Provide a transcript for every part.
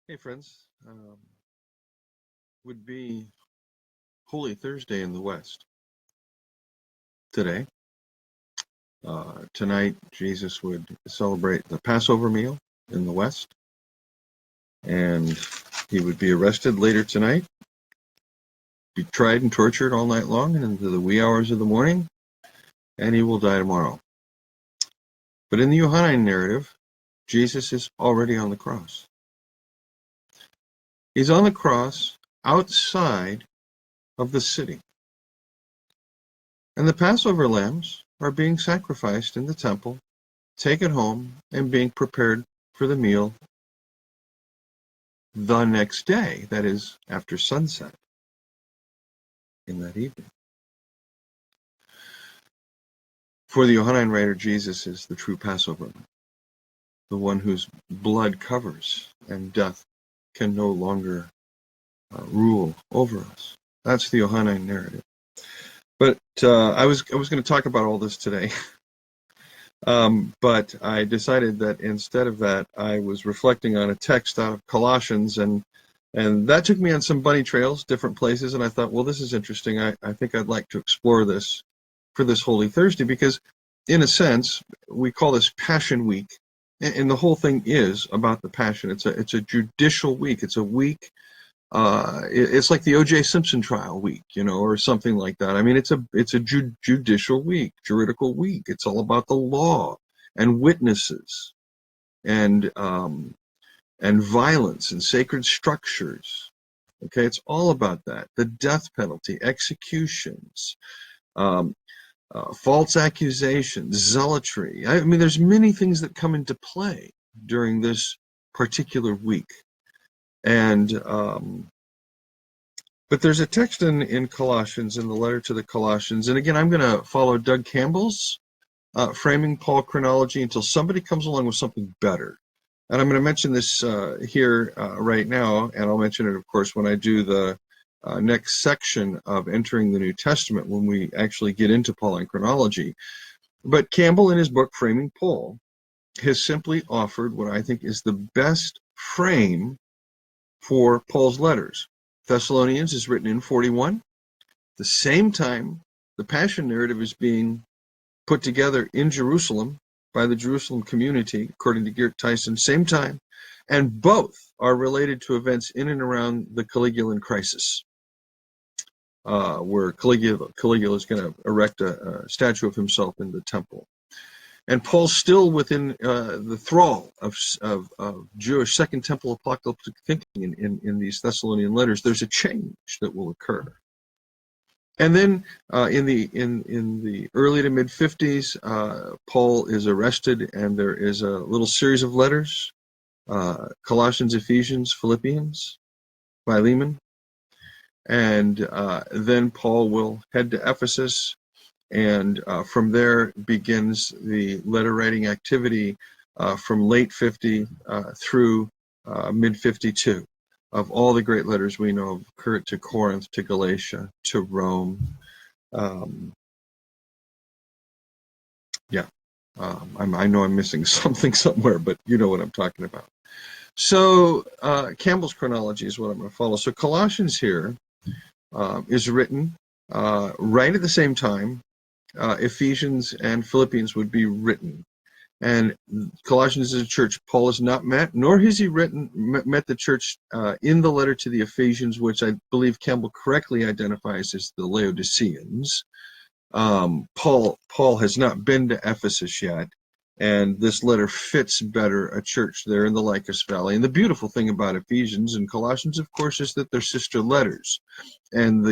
Hey, friends. Would be Holy Thursday in the West today. Tonight, Jesus would celebrate the Passover meal in the West, and he would be arrested later tonight, be tried and tortured all night long and into the wee hours of the morning, and he will die tomorrow. But in the Johannine narrative, Jesus is already on the cross. He's on the cross outside of the city. And the Passover lambs are being sacrificed in the temple, taken home, and being prepared for the meal the next day, that is, after sunset in that evening. For the Johannine writer, Jesus is the true Passover, the one whose blood covers and death can no longer rule over us. That's the Johannine narrative. But I was going to talk about all this today. But I decided that instead of that, I was reflecting on a text out of Colossians, and that took me on some bunny trails, different places, and I thought, well, this is interesting. I think I'd like to explore this for this Holy Thursday, because in a sense, we call this Passion Week, and the whole thing is about the Passion. It's a judicial week. It's a week. It's like the O.J. Simpson trial week, or something like that. I mean, it's a judicial week, juridical week. It's all about the law and witnesses and violence and sacred structures. Okay, it's all about that. The death penalty, executions, false accusations, zealotry. I mean, there's many things that come into play during this particular week. And but there's a text in Colossians, in the letter to the Colossians, and again, I'm going to follow Doug Campbell's framing Paul chronology until somebody comes along with something better. And I'm going to mention this here right now, and I'll mention it, of course, when I do the next section of Entering the New Testament, when we actually get into Pauline chronology. But Campbell, in his book, Framing Paul, has simply offered what I think is the best frame for Paul's letters. Thessalonians is written in 41. The same time the Passion narrative is being put together in Jerusalem by the Jerusalem community, according to Geert Tyson, same time, and both are related to events in and around the Caligulan crisis, where Caligula is going to erect a statue of himself in the temple. And Paul's still within the thrall of Jewish Second Temple apocalyptic thinking in these Thessalonian letters. There's a change that will occur. And then in the early to mid 50s, Paul is arrested, and there is a little series of letters: Colossians, Ephesians, Philippians, Philemon, and then Paul will head to Ephesus. And from there begins the letter writing activity from late 50 through mid 52 of all the great letters we know of, to Corinth, to Galatia, to Rome. I know I'm missing something somewhere, but you know what I'm talking about. So Campbell's chronology is what I'm going to follow. So Colossians here is written right at the same time Ephesians and Philippians would be written. And Colossians is a church Paul has not met, nor has he met the church in the letter to the Ephesians, which I believe Campbell correctly identifies as the Laodiceans. Paul has not been to Ephesus yet, and this letter fits better a church there in the Lycus Valley. And the beautiful thing about Ephesians and Colossians, of course, is that they're sister letters. And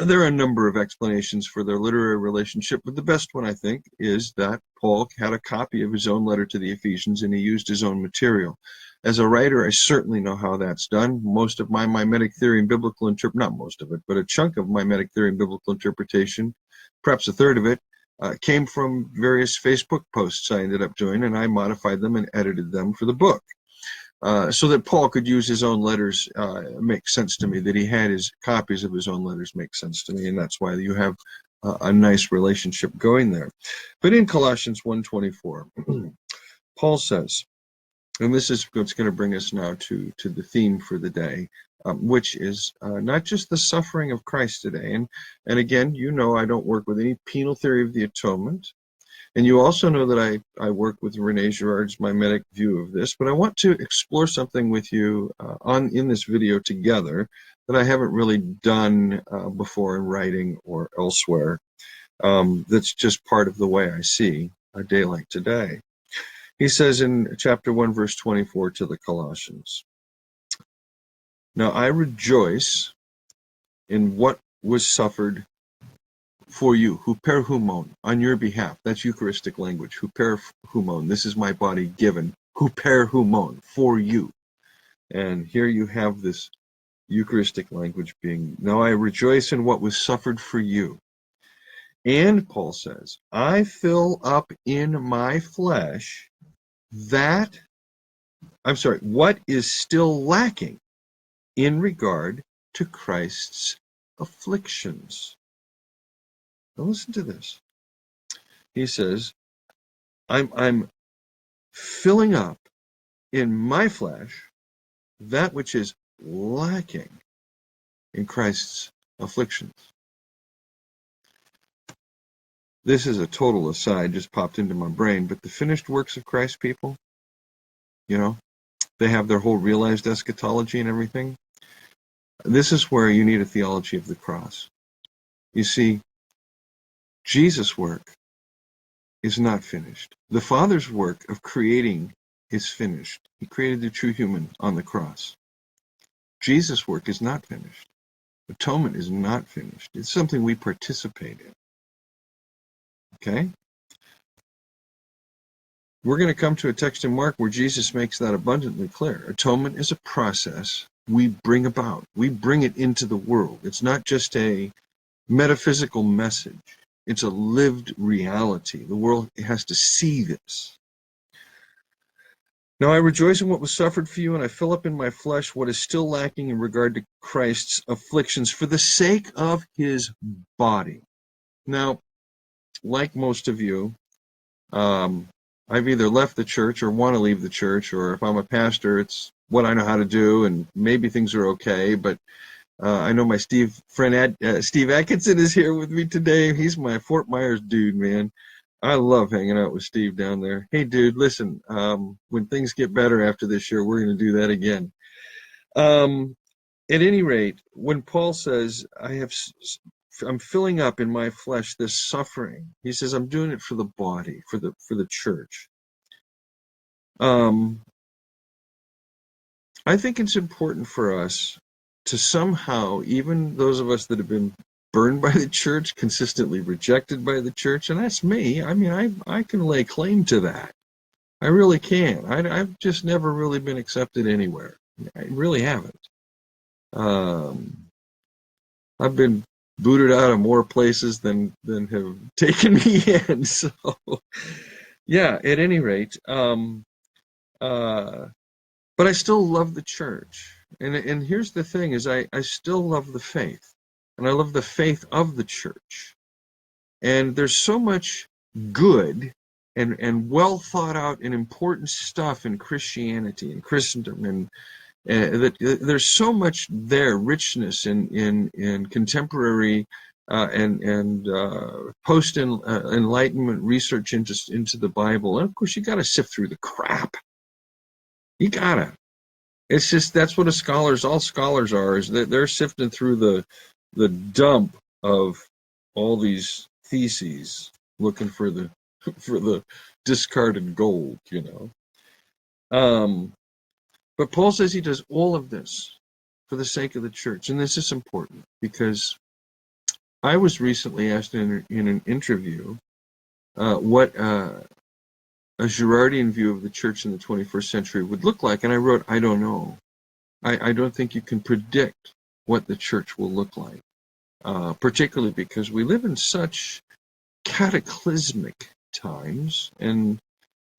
there are a number of explanations for their literary relationship, but the best one, I think, is that Paul had a copy of his own letter to the Ephesians, and he used his own material. As a writer, I certainly know how that's done. Most of my mimetic theory and biblical not most of it, but a chunk of mimetic theory and biblical interpretation, perhaps a third of it, came from various Facebook posts I ended up doing, and I modified them and edited them for the book. So that Paul could use his own letters makes sense to me. That he had his copies of his own letters makes sense to me, and that's why you have a nice relationship going there. But in Colossians 1:24, Paul says, And this is what's going to bring us now to the theme for the day, which is not just the suffering of Christ today. And again, you know I don't work with any penal theory of the atonement. And you also know that I work with Rene Girard's mimetic view of this, but I want to explore something with you in this video together that I haven't really done before in writing or elsewhere. That's just part of the way I see a day like today. He says in chapter 1, verse 24 to the Colossians, "Now I rejoice in what was suffered for you, huperhumon, on your behalf." That's Eucharistic language, huperhumon. This is my body given, huperhumon, for you. And here you have this Eucharistic language being, "Now I rejoice in what was suffered for you." And Paul says, "I fill up in my flesh what is still lacking in regard to Christ's afflictions." Now listen to this. He says, I'm filling up in my flesh that which is lacking in Christ's afflictions. This is a total aside, just popped into my brain, but the finished works of Christ, people, you know, they have their whole realized eschatology and everything. This is where you need a theology of the cross. You see, Jesus' work is not finished. The Father's work of creating is finished. He created the true human on the cross. Jesus' work is not finished. Atonement is not finished. It's something we participate in. Okay? We're going to come to a text in Mark where Jesus makes that abundantly clear. Atonement is a process we bring about. We bring it into the world. It's not just a metaphysical message. It's a lived reality. The world has to see this. "Now I rejoice in what was suffered for you, and I fill up in my flesh what is still lacking in regard to Christ's afflictions for the sake of his body." Now, like most of you, I've either left the church or want to leave the church, or if I'm a pastor, it's what I know how to do, and maybe things are okay, but I know my friend Steve Atkinson is here with me today. He's my Fort Myers dude, man. I love hanging out with Steve down there. Hey, dude, listen, when things get better after this year, we're going to do that again. At any rate, when Paul says, I'm filling up in my flesh this suffering, he says, I'm doing it for the body, for the church. I think it's important for us to somehow, even those of us that have been burned by the church, consistently rejected by the church, and that's me. I mean, I can lay claim to that. I really can. I've just never really been accepted anywhere. I really haven't. I've been booted out of more places than have taken me in. So, yeah. At any rate, but I still love the church. And here's the thing: is I still love the faith, and I love the faith of the church. And there's so much good and well thought out and important stuff in Christianity and Christendom, and that there's so much there, richness in contemporary and post Enlightenment research into the Bible. And of course, you got to sift through the crap. You gotta. It's just that's what all scholars are, is that they're sifting through the dump of all these theses, looking for the discarded gold, you know. But Paul says he does all of this for the sake of the church, and this is important because I was recently asked in an interview what a Girardian view of the church in the 21st century would look like, and I wrote, I don't know. I don't think you can predict what the church will look like, particularly because we live in such cataclysmic times, and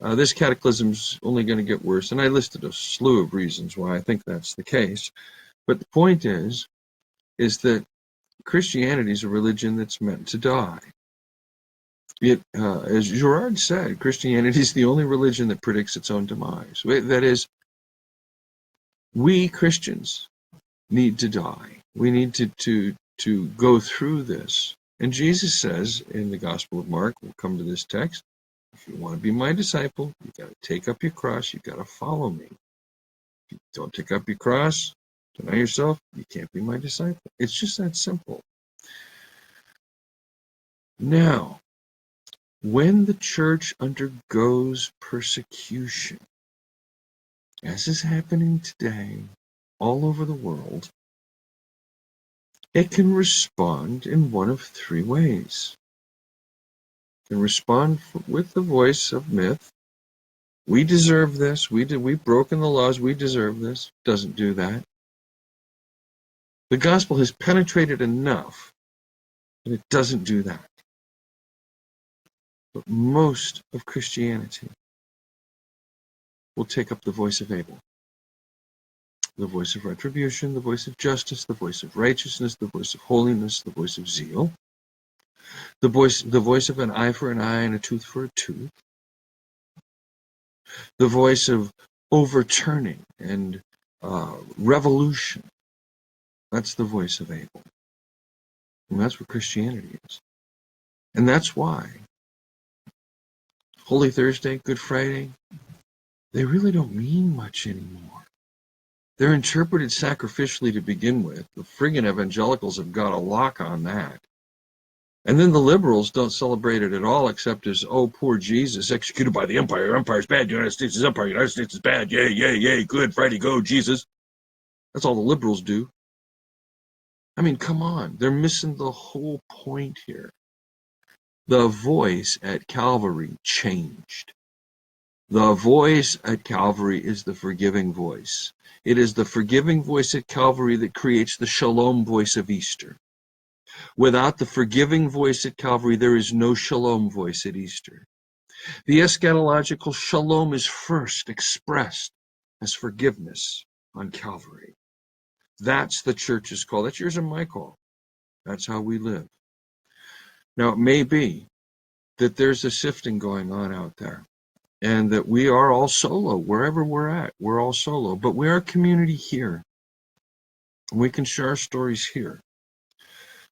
this cataclysm's only going to get worse, and I listed a slew of reasons why I think that's the case. But the point is that Christianity is a religion that's meant to die. As Girard said, Christianity is the only religion that predicts its own demise. That is, we Christians need to die. We need to go through this. And Jesus says in the Gospel of Mark, we'll come to this text, if you want to be my disciple, you got to take up your cross, you got to follow me. If you don't take up your cross, deny yourself, you can't be my disciple. It's just that simple. Now, when the church undergoes persecution, as is happening today all over the world, it can respond in one of three ways. It can respond with the voice of myth. We deserve this. We've broken the laws. We deserve this. Doesn't do that. The gospel has penetrated enough, and it doesn't do that. But most of Christianity will take up the voice of Abel. The voice of retribution, the voice of justice, the voice of righteousness, the voice of holiness, the voice of zeal, the voice of an eye for an eye and a tooth for a tooth, the voice of overturning and revolution. That's the voice of Abel. And that's what Christianity is. And that's why Holy Thursday, Good Friday, they really don't mean much anymore. They're interpreted sacrificially to begin with. The friggin' evangelicals have got a lock on that. And then the liberals don't celebrate it at all, except as, oh, poor Jesus, executed by the empire. Empire's bad. United States is empire. United States is bad. Yay, yay, yay. Good Friday, go, Jesus. That's all the liberals do. I mean, come on. They're missing the whole point here. The voice at Calvary changed. The voice at Calvary is the forgiving voice. It is the forgiving voice at Calvary that creates the shalom voice of Easter. Without the forgiving voice at Calvary, there is no shalom voice at Easter. The eschatological shalom is first expressed as forgiveness on Calvary. That's the church's call. That's yours and my call. That's how we live. Now, it may be that there's a sifting going on out there, and that we are all solo wherever we're at. We're all solo, but we are a community here. We can share our stories here.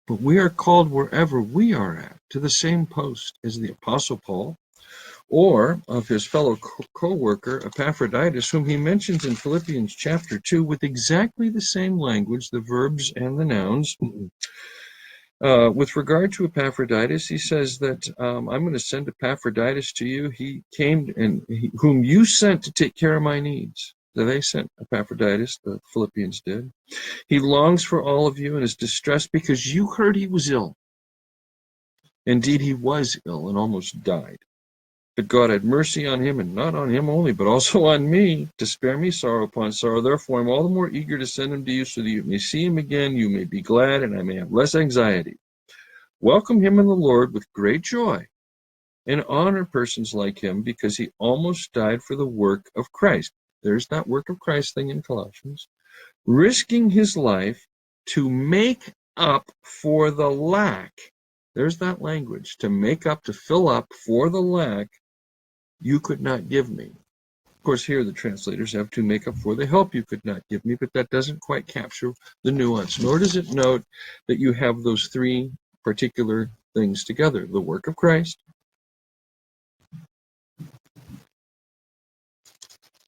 But we are called wherever we are at to the same post as the Apostle Paul, or of his fellow co-worker Epaphroditus, whom he mentions in Philippians chapter 2 with exactly the same language, the verbs and the nouns. With regard to Epaphroditus, he says that I'm going to send Epaphroditus to you. He came whom you sent to take care of my needs. So they sent Epaphroditus, the Philippians did. He longs for all of you and is distressed because you heard he was ill. Indeed, he was ill and almost died. But God had mercy on him, and not on him only, but also on me, to spare me sorrow upon sorrow. Therefore, I'm all the more eager to send him to you, so that you may see him again, you may be glad, and I may have less anxiety. Welcome him in the Lord with great joy, and honor persons like him, because he almost died for the work of Christ. There's that work of Christ thing in Colossians. Risking his life to make up for the lack. There's that language, to make up, to fill up for the lack you could not give me. Of course, here the translators have to make up for the help you could not give me, but that doesn't quite capture the nuance, nor does it note that you have those three particular things together: the work of Christ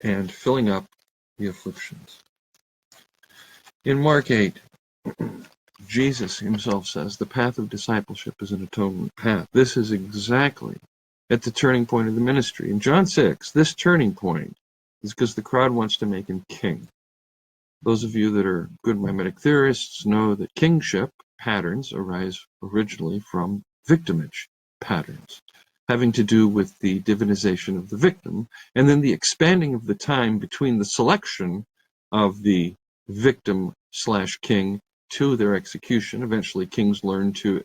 and filling up the afflictions. In Mark 8, Jesus himself says the path of discipleship is an atonement path. This is exactly at the turning point of the ministry. In John 6, this turning point is because the crowd wants to make him king. Those of you that are good mimetic theorists know that kingship patterns arise originally from victimage patterns, having to do with the divinization of the victim, and then the expanding of the time between the selection of the victim/king to their execution. Eventually, kings learn to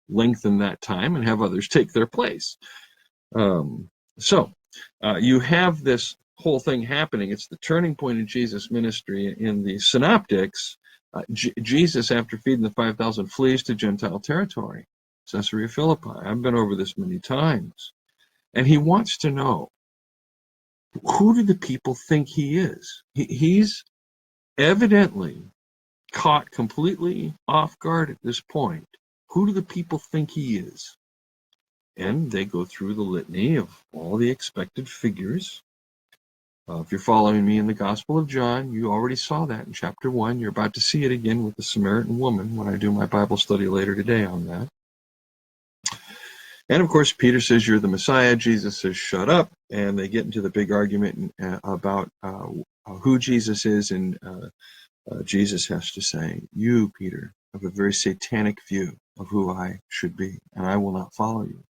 lengthen that time and have others take their place. So you have this whole thing happening. It's the turning point in Jesus' ministry. In the synoptics, Jesus, after feeding the 5,000, flees to Gentile territory. Caesarea Philippi. I've been over this many times. And he wants to know, who do the people think he is? He's evidently caught completely off guard at this point. Who do the people think he is? And they go through the litany of all the expected figures. If you're following me in the Gospel of John, you already saw that in chapter 1. You're about to see it again with the Samaritan woman when I do my Bible study later today on that. And of course, Peter says, "You're the Messiah." Jesus says, "Shut up." And they get into the big argument about who Jesus is. And Jesus has to say, "You, Peter, have a very satanic view of who I should be, and I will not follow you."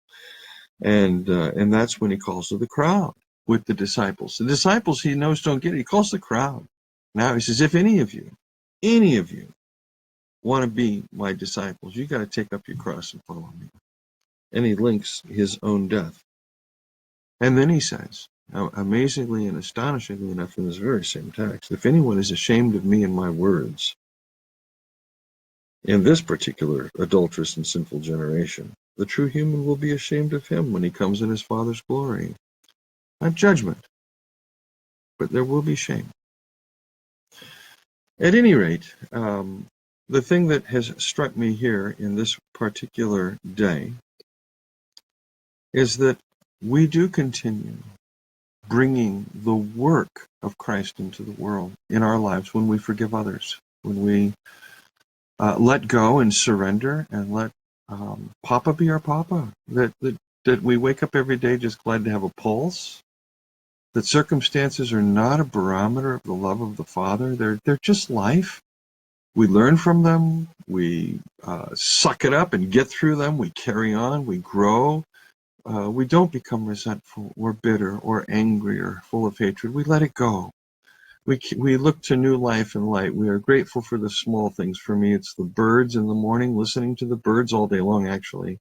And that's when he calls to the crowd with the disciples. The disciples, he knows, don't get it. He calls the crowd. Now he says, if any of you want to be my disciples, you got to take up your cross and follow me. And he links his own death. And then he says, amazingly and astonishingly enough in this very same text, if anyone is ashamed of me and my words in this particular adulterous and sinful generation, the true human will be ashamed of him when he comes in his Father's glory. Not judgment, but there will be shame. At any rate, the thing that has struck me here in this particular day is that we do continue bringing the work of Christ into the world in our lives when we forgive others, when we let go and surrender and let Papa be our Papa, that we wake up every day just glad to have a pulse, that circumstances are not a barometer of the love of the Father. They're just life. We learn from them. We suck it up and get through them. We carry on. We grow. We don't become resentful or bitter or angry or full of hatred. We let it go. We look to new life and light. We are grateful for the small things. For me, it's the birds in the morning, listening to the birds all day long, actually,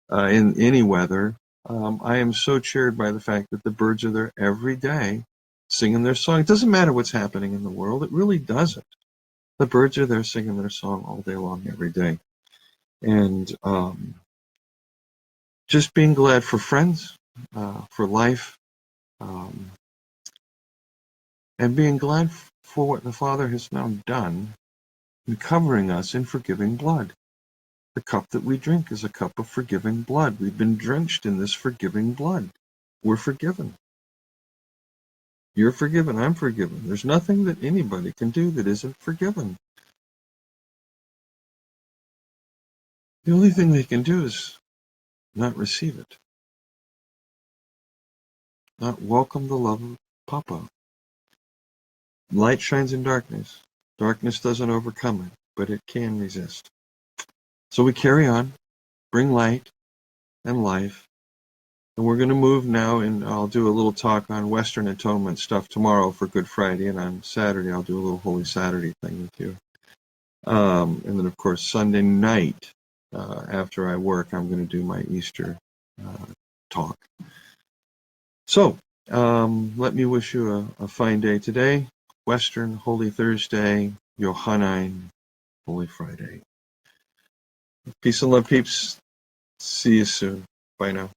in any weather. I am so cheered by the fact that the birds are there every day singing their song. It doesn't matter what's happening in the world. It really doesn't. The birds are there singing their song all day long, every day. And just being glad for friends, for life, and being glad for what the Father has now done in covering us in forgiving blood. The cup that we drink is a cup of forgiving blood. We've been drenched in this forgiving blood. We're forgiven. You're forgiven. I'm forgiven. There's nothing that anybody can do that isn't forgiven. The only thing they can do is not receive it, not welcome the love of Papa. Light shines in darkness. Darkness doesn't overcome it, but it can resist. So we carry on, bring light and life, and we're going to move now, and I'll do a little talk on Western Atonement stuff tomorrow for Good Friday, and on Saturday I'll do a little Holy Saturday thing with you. And then, of course, Sunday night, after I work, I'm going to do my Easter talk. So, let me wish you a fine day today. Western, Holy Thursday, Johannine, Holy Friday. Peace and love, peeps. See you soon. Bye now.